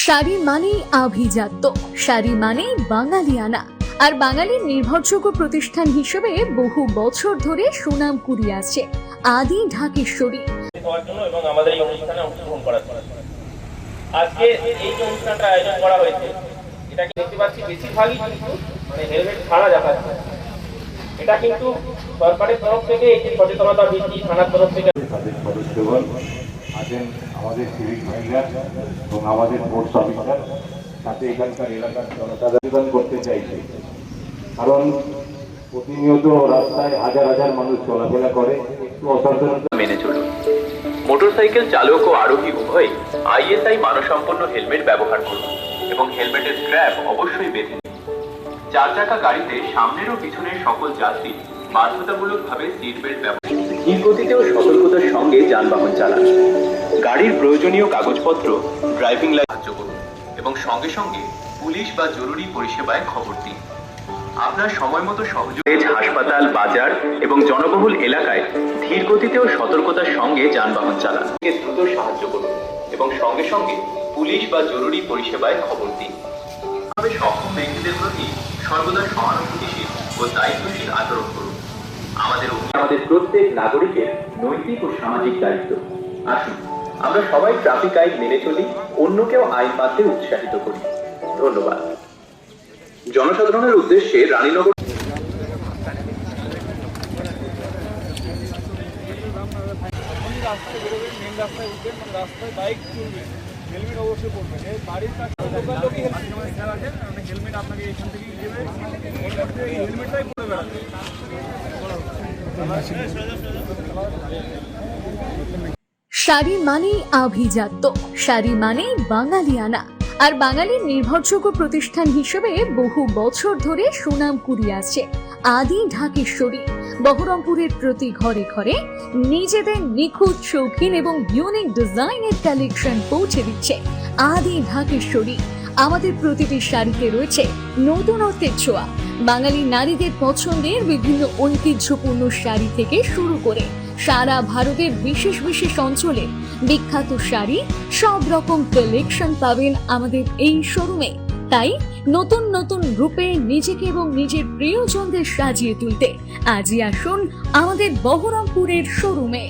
শাড়ি মানেই আভিজাত্য, শাড়ি মানেই বাঙালিয়ানা, আর বাঙালির নির্ভরযোগ্য প্রতিষ্ঠান হিসেবে বহু বছর ধরে সুনাম কুড়িয়ে আসছে আদি ঢাকেশ্বরী। এবং আমাদের এই অনুষ্ঠানে অংশগ্রহণ করার জন্য আজকে এই যে অনুষ্ঠানটা আয়োজন করা হয়েছে, এটাকে দেখতে পাচ্ছি বেশিরভাগই কিন্তু মানে হেলমেট ছাড়া যাতায়াত। এটা কিন্তু সরকারের তরফ থেকে এই যে সচেতনতা বৃদ্ধি, থানার তরফ থেকে তাদের সদস্যগণ আছেন, আমাদের সিভিক ভাইরা এবং আমাদের ফোর্স অফিসার, সাথে এখানকার এলাকার জনতা আবেদন করতে চাইছে। কারণ প্রতিনিয়ত রাস্তায় হাজার হাজার মানুষ চলাফেরা করে, একটু অসাবধানতা মেনে চলুন। মোটরসাইকেল চালক ও আরোহী উভয় আইএসআই মানসম্পন্ন হেলমেট ব্যবহার করুন এবং হেলমেটের স্ট্র্যাপ অবশ্যই বেঁধে নিন। চার চাকা গাড়িতে সামনের ও পিছনের সকল যাত্রী বাধ্যতামূলকভাবে সিট বেল্ট ব্যবহার করুন। ধীর গতিতে ও সতর্কতার সঙ্গে যানবাহন চালান। গাড়ির প্রয়োজনীয় কাগজপত্র ড্রাইভিং লাইসেন্স করুন এবং সঙ্গে সঙ্গে পুলিশ বা জরুরি পরিষেবায় খবর দিন। আপনার সময় মতো সহযোগে হাসপাতাল, বাজার এবং জনবহুল এলাকায় ধীর গতিতে ও সতর্কতার সঙ্গে যানবাহন চালান। দ্রুত সাহায্য করুন এবং সঙ্গে সঙ্গে পুলিশ বা জরুরি পরিষেবায় খবর দিন। তবে সক্ষম ব্যক্তিদের প্রতি সর্বদা সহানুভূতিশীল ও দায়িত্বশীল আচরণ করুন। আমাদের প্রত্যেক নাগরিকের নৈতিক ও সামাজিক দায়িত্ব। আসুন আমরা সবাই ট্রাফিক আইন মেনে চলি, অন্যকেও আইন মানতে উৎসাহিত করি। ধন্যবাদ। জনসাধারণের উদ্দেশ্যে রানীনগর রাস্তায় বেরোবেন, মেন রাস্তায় উঠবেন, মানে রাস্তায় বাইক চলবেন, হেলমেট অবশ্যই পরবেন। এই বাড়ির কাছে হেলমেট আপনাকে এখান থেকেই দেবে, এই হেলমেটটাই পরে বেড়াবে। শাড়ি মানেই আভিজাত্য, শাড়ি মানেই বাঙালিয়ানা, আর বাঙালির নির্ভরযোগ্য প্রতিষ্ঠান হিসেবে বহু বছর ধরে সুনাম কুড়িয়ে আসছে আদি ঢাকেশ্বরী। বহরমপুরের প্রতি ঘরে ঘরে নিজেদের নিখুঁত, শৌখিন এবং ইউনিক ডিজাইনের কালেকশন পৌঁছে দিচ্ছে আদি ঢাকেশ্বরী। আমাদের প্রতিটি শাড়িতে রয়েছে নতুনত্বের ছোঁয়া। বাঙালি নারীদের পছন্দের বিভিন্ন ঐতিহ্যপূর্ণ শাড়ি থেকে শুরু করে সারা ভারতের বিশেষ বিশেষ অঞ্চলে বিখ্যাত শাড়ি, সব রকম কালেকশন পাবেন আমাদের এই শোরুমে। তাই নতুন নতুন রূপে নিজেকে এবং নিজের প্রিয়জনদের সাজিয়ে তুলতে আজই আসুন আমাদের বহরমপুরের শোরুমে।